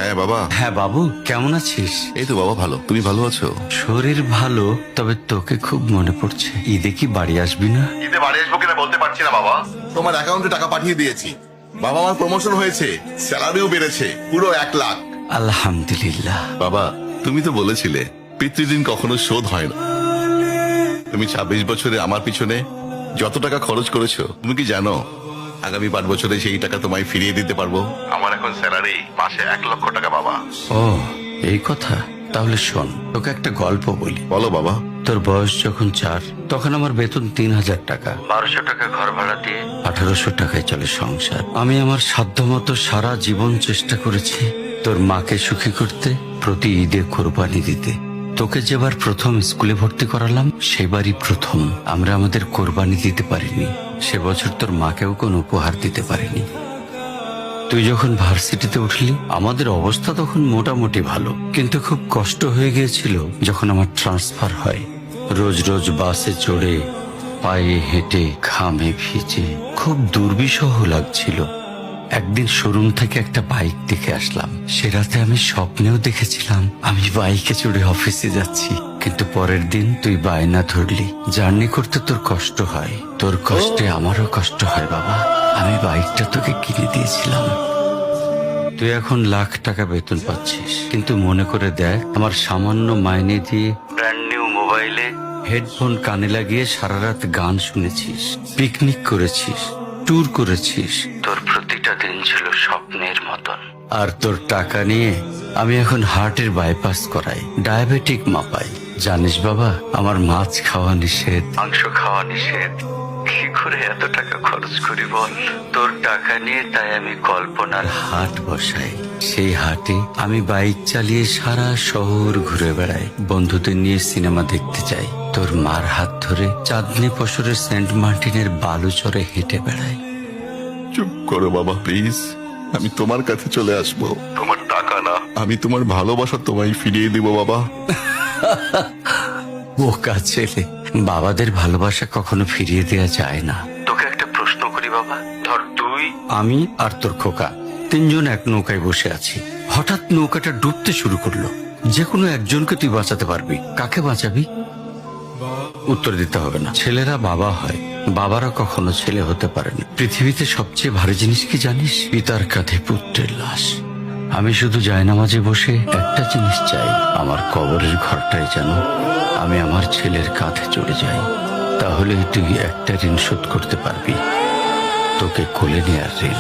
হ্যাঁ বাবা। হ্যাঁ বাবু, কেমন আছিস? এই তো বাবা ভালো, তুমি ভালো আছো? শরীর ভালো, তবে তোকে খুব মনে পড়ছে। ঈদে কি বাড়ি আসবি না? ঈদে বাড়ি আসবো কিনা বলতে পারছি না বাবা। তোমার অ্যাকাউন্টে টাকা পাঠিয়ে দিয়েছি বাবা, আমার প্রমোশন হয়েছে, স্যালারিও বেড়েছে, পুরো 1 লাখ। আলহামদুলিল্লাহ। বাবা তুমি তো বলেছিলে পিতৃদিন কখনো শোধ হয় না। তুমি 26 বছরে আমার পিছনে যত টাকা খরচ করেছো, তুমি কি জানো আগামী 5 বছরে সেই টাকা তোমায় ফিরিয়ে দিতে পারবো। আমার এখন স্যালারি মাসে 1 লক্ষ টাকা বাবা। ও, এই কথা। তাহলে শোন, তোকে একটা গল্প বলি। বলো বাবা। তোর বয়স যখন 4, তখন আমার বেতন 3000 টাকা। 1200 টাকা ঘর ভাড়া দিয়ে 1800 টাকায় চলে সংসার। আমি আমার সাধ্যমতো সারা জীবন চেষ্টা করেছি তোর মাকে সুখী করতে, প্রতি ঈদে কোরবানি দিতে। তোকে যেবার প্রথম স্কুলে ভর্তি করালাম, সেবারই প্রথম আমরা আমাদের কোরবানি দিতে পারিনি। সে বছর তোর মাকেও কোনো উপহার দিতে পারিনি। তুই যখন ভার্সিটিতে উঠলি, আমাদের অবস্থা তখন মোটামুটি ভালো, কিন্তু খুব কষ্ট হয়ে গিয়েছিল যখন আমার ট্রান্সফার হয়। রোজ রোজ বাসে চড়ে, পায়ে হেঁটে, ঘামে ভিজে খুব দুর্বিষহ লাগছিল। একদিন শোরুম থেকে একটা বাইক দেখে আসলাম। সে রাতে আমি স্বপ্নেও দেখেছিলাম আমি বাইকে চড়ে অফিসে যাচ্ছি। কিন্তু পরের দিন তুই বায়না ধরলি, জার্নি করতে তোর কষ্ট হয়। তোর কষ্টে আমারও কষ্ট হয় বাবা। আমি বাইকটা তোকে কিনে দিয়েছিলাম। তুই এখন লাখ টাকা বেতন পাচ্ছিস, কিন্তু মনে করে দেখ, আমার সামান্য মাইনে দিয়ে ব্র্যান্ড নিউ মোবাইলে হেডফোন কানে লাগিয়ে সারা রাত গান শুনেছিস, পিকনিক করেছিস, ট্যুর করেছিস। তোর প্রতিটা দিন ছিল স্বপ্নের মতন। আর তোর টাকা নিয়ে আমি এখন হার্টের বাইপাস করাই, ডায়াবেটিক মাপাই। জানিস বাবা, আমার মাছ খাওয়া নিষেধ, মাংস খাওয়া নিষেধ। কি করে এত টাকা খরচ করি বল? তোর টাকা নিয়ে তাই আমি কল্পনার হাট বসাই। সেই হাটে আমি বাইক চালিয়ে সারা শহর ঘুরে বেড়াই, বন্ধুদের নিয়ে সিনেমা দেখতে যাই, তোর মার হাত ধরে চাঁদনি পশরের সেন্ট মার্টিনের বালুচরে হেঁটে বেড়াই। চুপ করো বাবা প্লিজ, আমি তোমার কাছে চলে আসবো। তোমার টাকা না, আমি তোমার ভালোবাসা তোমায় ফিরিয়ে দিব বাবা। বোকা ছেলে, বাবাদের ভালোবাসা কখনো ফিরিয়ে দেয়া যায় না। তোকে একটা প্রশ্ন করি বাবা, ধর তুই, আমি আর তোর খোকা তিনজন এক নৌকায় বসে আছি। হঠাৎ নৌকাটা ডুবতে শুরু করলো। যে কোনো একজনকে তুই বাঁচাতে পারবি, কাকে বাঁচাবি? উত্তর দিতে হবে না। ছেলেরা বাবা হয়, বাবারা কখনো ছেলে হতে পারেনি। পৃথিবীতে সবচেয়ে ভারী জিনিস কি জানিস? পিতার কাঁধে পুত্রের লাশ। আমি শুধু জায়নামাজে বসে একটা জিনিস চাই, আমার কবরের ঘরটায় যেন আমি আমার ছেলের কাঁধে চড়ে যাই। তাহলে তুই একটা ঋণ শোধ করতে পারবি, তোকে কোলে নেয়ার ঋণ।